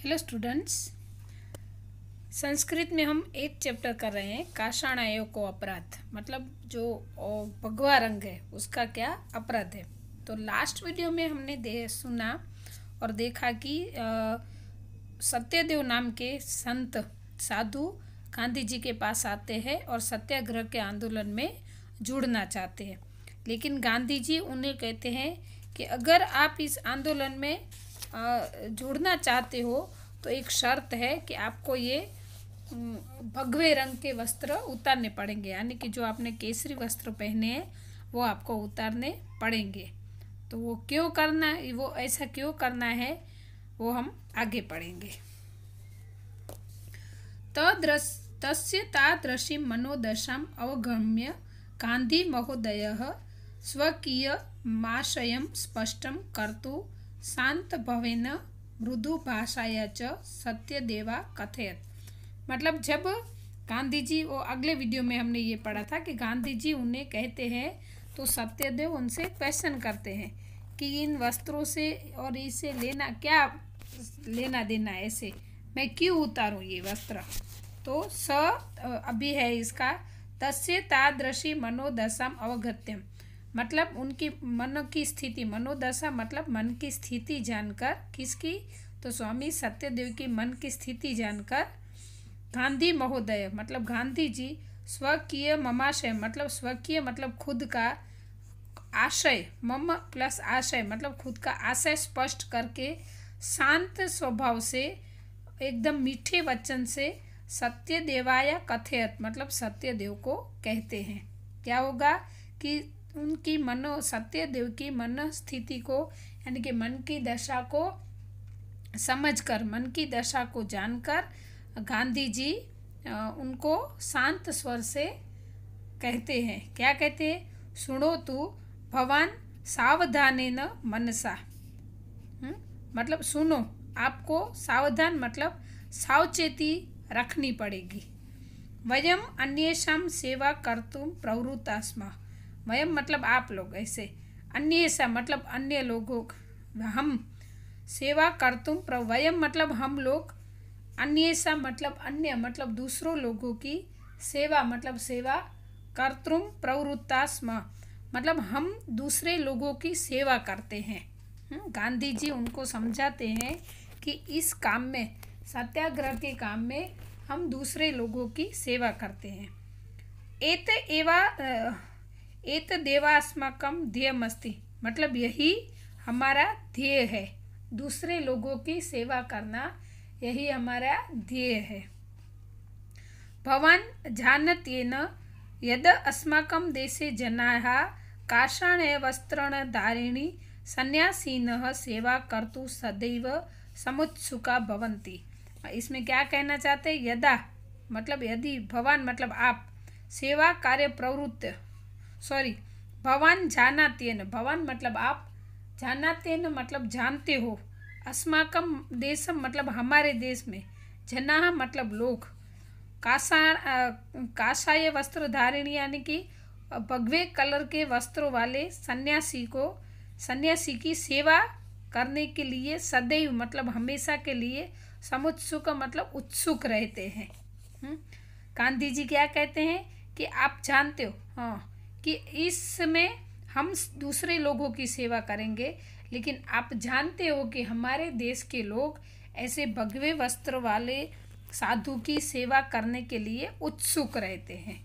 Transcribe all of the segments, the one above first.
Hello students. Sanskrit में हम 8 chapter कर रहे हैं। काषाणायो को अपराध मतलब जो भगवा रंग है उसका क्या अपराध है। तो लास्ट वीडियो में हमने सुना और देखा कि सत्यदेव नाम के संत साधु गांधी जी के पास आते हैं और सत्याग्रह के आंदोलन में जुड़ना चाहते हैं, लेकिन गांधी जी उन्हें कहते हैं कि अगर आप इस आंदोलन में जुड़ना चाहते हो तो एक शर्त है कि आपको ये भगवे रंग के वस्त्र उतारने पड़ेंगे, यानी कि जो आपने केसरी वस्त्र पहने हैं वो आपको उतारने पड़ेंगे। तो वो क्यों करना, वो ऐसा क्यों करना है वो हम आगे पढ़ेंगे। तस्य तादृशी मनोदशाम अवगम्य गांधी महोदयः स्वकीयमाशयं स्पष्टं कर्तुं शान्तभावेन मृदु भाषाया च सत्यदेवा कथयत। मतलब जब गांधी जी, वो अगले वीडियो में हमने ये पढ़ा था कि गांधी जी उन्हें कहते हैं तो सत्यदेव उनसे क्वेश्चन करते हैं कि इन वस्त्रों से और इसे क्या लेना देना है, ऐसे मैं क्यों उतारूं ये वस्त्र। तो अभी है इसका तस्य तादृशी मनोदशाम अवगत्यम, मतलब उनकी मन की स्थिति, मनोदशा मतलब मन की स्थिति जानकर, किसकी, तो स्वामी सत्यदेव की मन की स्थिति जानकर गांधी महोदय मतलब गांधी जी स्वकीय ममाशय मतलब स्वकीय मतलब खुद का आशय, मम प्लस आशय मतलब खुद का आशय स्पष्ट करके शांत स्वभाव से एकदम मीठे वचन से सत्यदेवाय कथयत मतलब सत्यदेव को कहते हैं। क्या होगा कि उनकी सत्यदेव की मन स्थिति को, यानी कि मन की दशा को समझकर, मन की दशा को जानकर गांधी जी उनको शांत स्वर से कहते हैं। क्या कहते हैं, सुनो तू भवान सावधानेन मनसा, मतलब सुनो, आपको सावधान मतलब सावचेती रखनी पड़ेगी। वयम अन्येषां सेवा कर्तुं प्रवृत्ता स्मः, वयम मतलब आप लोग, ऐसे अन्येषां मतलब अन्य लोगों, हम सेवा कर्तुं वयम मतलब हम लोग, अन्येषां मतलब अन्य मतलब दूसरों लोगों की सेवा मतलब सेवा, कर्तुं प्रवृत्ता स्मः मतलब हम दूसरे लोगों की सेवा करते हैं। गांधी जी उनको समझाते हैं कि इस काम में, सत्याग्रह के काम में हम दूसरे लोगों की सेवा करते हैं। एत देवास्माकम ध्येयमस्ति मतलब यही हमारा ध्येय है, दूसरे लोगों की सेवा करना यही हमारा ध्येय है। भवान जानत्येन यद अस्माकं देशे जनाः काषाय वस्त्रान् धारिणी सन्यासिनः सेवा कर्तुं सदैव समुत्सुका भवन्ति। इसमें क्या कहना चाहते हैं, यदा मतलब यदि, भवान मतलब आप, सेवा कार्य प्रवृत्त, भवान जानात्येन, भवान मतलब आप, जानात्येन मतलब जानते हो, अस्माकं देशम मतलब हमारे देश में, जनाः मतलब लोग, काषाय वस्त्र धारिणी यानी कि भगवे कलर के वस्त्रों वाले सन्यासी की सेवा करने के लिए सदैव मतलब हमेशा के लिए, समुत्सुक मतलब उत्सुक रहते हैं। गांधी जी क्या कहते हैं कि आप जानते हो, कि इसमें हम दूसरे लोगों की सेवा करेंगे, लेकिन आप जानते हो कि हमारे देश के लोग ऐसे भगवे वस्त्र वाले साधु की सेवा करने के लिए उत्सुक रहते हैं।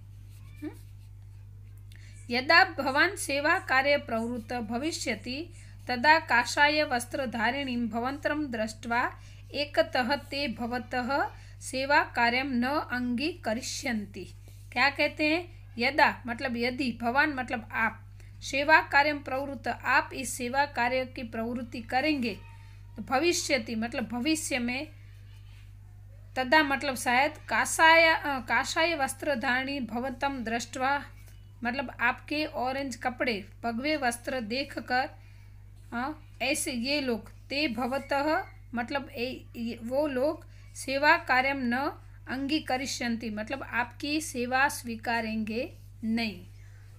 यदा भवान सेवा कार्य प्रवृत्त भविष्यति तदा काषाय वस्त्रधारिणीं भवन्तं दृष्ट्वा एकतः ते भवतः सेवा कार्यं न अंगीकरिष्यन्ति। क्या कहते हैं, यदा मतलब यदि, भवान मतलब आप, सेवा कार्यं प्रवृत्त आप इस सेवा कार्य की प्रवृत्ति करेंगे, तो भविष्यति मतलब भविष्य में, तदा मतलब शायद, काषाय वस्त्रधारिणी भवन्तं दृष्ट्वा मतलब आपके ऑरेंज कपड़े, भगवे वस्त्र देखकर ऐसे ये लोग, ते भवतः मतलब वो लोग, सेवा कार्यम न अंगीकरिष्यन्ति मतलब आपकी सेवा स्वीकारेंगे नहीं।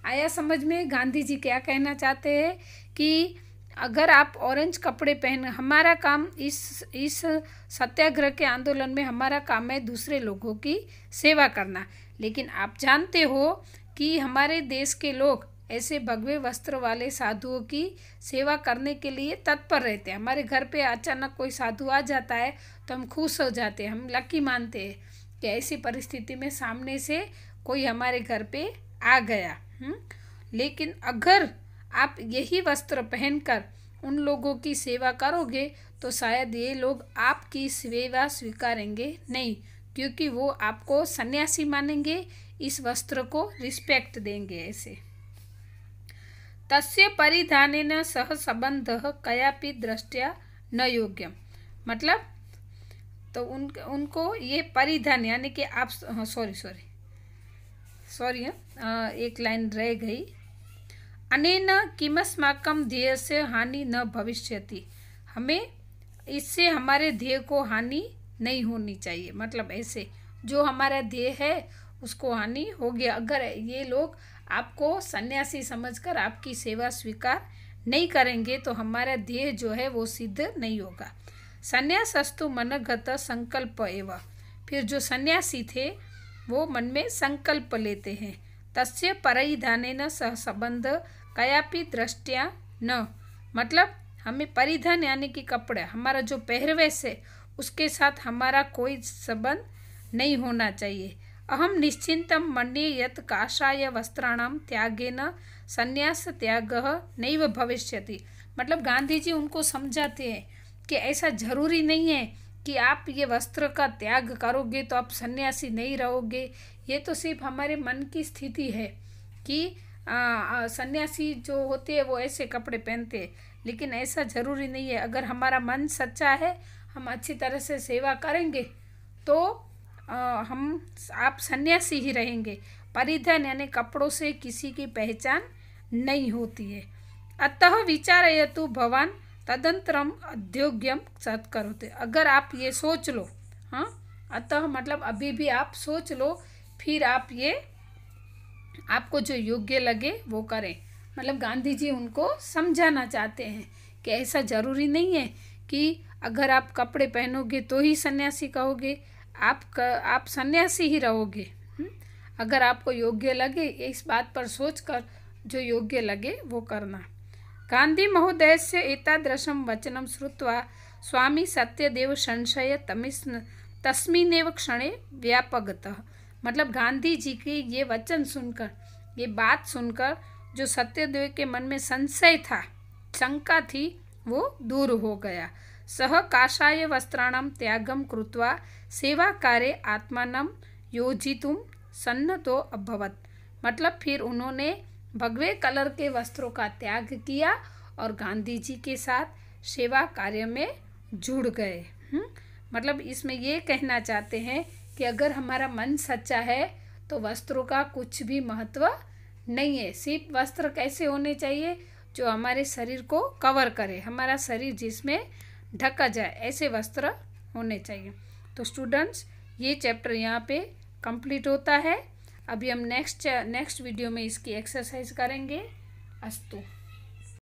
आया समझ में गांधी जी क्या कहना चाहते हैं कि अगर आप ऑरेंज कपड़े पहन, हमारा काम इस सत्याग्रह के आंदोलन में हमारा काम है दूसरे लोगों की सेवा करना। लेकिन आप जानते हो कि हमारे देश के लोग ऐसे भगवे वस्त्र वाले साधुओं की सेवा करने के लिए तत्पर रहते हैं। हमारे घर पे अचानक कोई साधु आ जाता है तो हम खुश हो जाते हैं, हम लकी मानते हैं कि ऐसी परिस्थिति में सामने से कोई हमारे घर पे आ गया। लेकिन अगर आप यही वस्त्र पहनकर उन लोगों की सेवा करोगे तो शायद ये लोग आपकी सेवा स्वीकारेंगे नहीं, क्योंकि वो आपको सन्यासी मानेंगे, इस वस्त्र को रिस्पेक्ट देंगे। ऐसे तस्य परिधानेन सह संबंधः कयापि दृष्ट्या न योग्यम, मतलब तो उनको ये परिधान यानी कि आप सॉरी एक लाइन रह गई। अनेन किमस्माकं ध्येयस्य हानि न भविष्यति, हमें इससे हमारे ध्येय को हानि नहीं होनी चाहिए। मतलब ऐसे जो हमारा ध्येय है उसको हानि हो गया अगर ये लोग आपको सन्यासी समझकर आपकी सेवा स्वीकार नहीं करेंगे तो हमारा ध्येय जो है वो सिद्ध नहीं होगा। संन्यासस्तु मनगत संकल्प एवं, फिर जो सन्यासी थे वो मन में संकल्प लेते हैं। तस्य परिधानेन सह संबंध कयापि दृष्टिया न, मतलब हमें परिधान यानी कि कपड़े, हमारा जो पहरवेश है उसके साथ हमारा कोई संबंध नहीं होना चाहिए। अहम निश्चिंतम मन्ये यत् काषाय वस्त्राणाम त्यागेन संन्यास त्यागः नैव भविष्यति, मतलब गांधी जी उनको समझाते हैं कि ऐसा जरूरी नहीं है कि आप ये वस्त्र का त्याग करोगे तो आप सन्यासी नहीं रहोगे। ये तो सिर्फ हमारे मन की स्थिति है कि सन्यासी जो होते हैं वो ऐसे कपड़े पहनते हैं, लेकिन ऐसा ज़रूरी नहीं है। अगर हमारा मन सच्चा है, हम अच्छी तरह से सेवा करेंगे तो आप सन्यासी ही रहेंगे। परिधान यानी कपड़ों से किसी की पहचान नहीं होती है। अतः विचारयतु भवान तदंतरम अध्योग्यम सत्करोते, अगर आप ये सोच लो, अतः मतलब अभी भी आप सोच लो, फिर आप ये आपको जो योग्य लगे वो करें। मतलब गांधी जी उनको समझाना चाहते हैं कि ऐसा ज़रूरी नहीं है कि अगर आप कपड़े पहनोगे तो ही सन्यासी कहोगे, आप सन्यासी ही रहोगे। अगर आपको योग्य लगे, इस बात पर सोचकर जो योग्य लगे वो करना। गांधी महोदयस्य एतादृशं वचनं श्रुत्वा स्वामी सत्यदेव संशय तस्मिन्नेव क्षणे व्यापगतः, मतलब गांधी जी की ये वचन सुनकर, ये बात सुनकर जो सत्यदेव के मन में संशय था, शंका थी, वो दूर हो गया। सह काषाय वस्त्राणां त्यागं कृत्वा सेवाकार्ये आत्मानं योजितुं सन्नतो अभवत्, मतलब फिर उन्होंने भगवे कलर के वस्त्रों का त्याग किया और गांधी जी के साथ सेवा कार्य में जुड़ गए। मतलब इसमें ये कहना चाहते हैं कि अगर हमारा मन सच्चा है तो वस्त्रों का कुछ भी महत्व नहीं है। सिर्फ वस्त्र कैसे होने चाहिए, जो हमारे शरीर को कवर करे, हमारा शरीर जिसमें ढका जाए, ऐसे वस्त्र होने चाहिए। तो स्टूडेंट्स, ये चैप्टर यहाँ पे कंप्लीट होता है। अभी हम नेक्स्ट वीडियो में इसकी एक्सरसाइज करेंगे। अस्तु।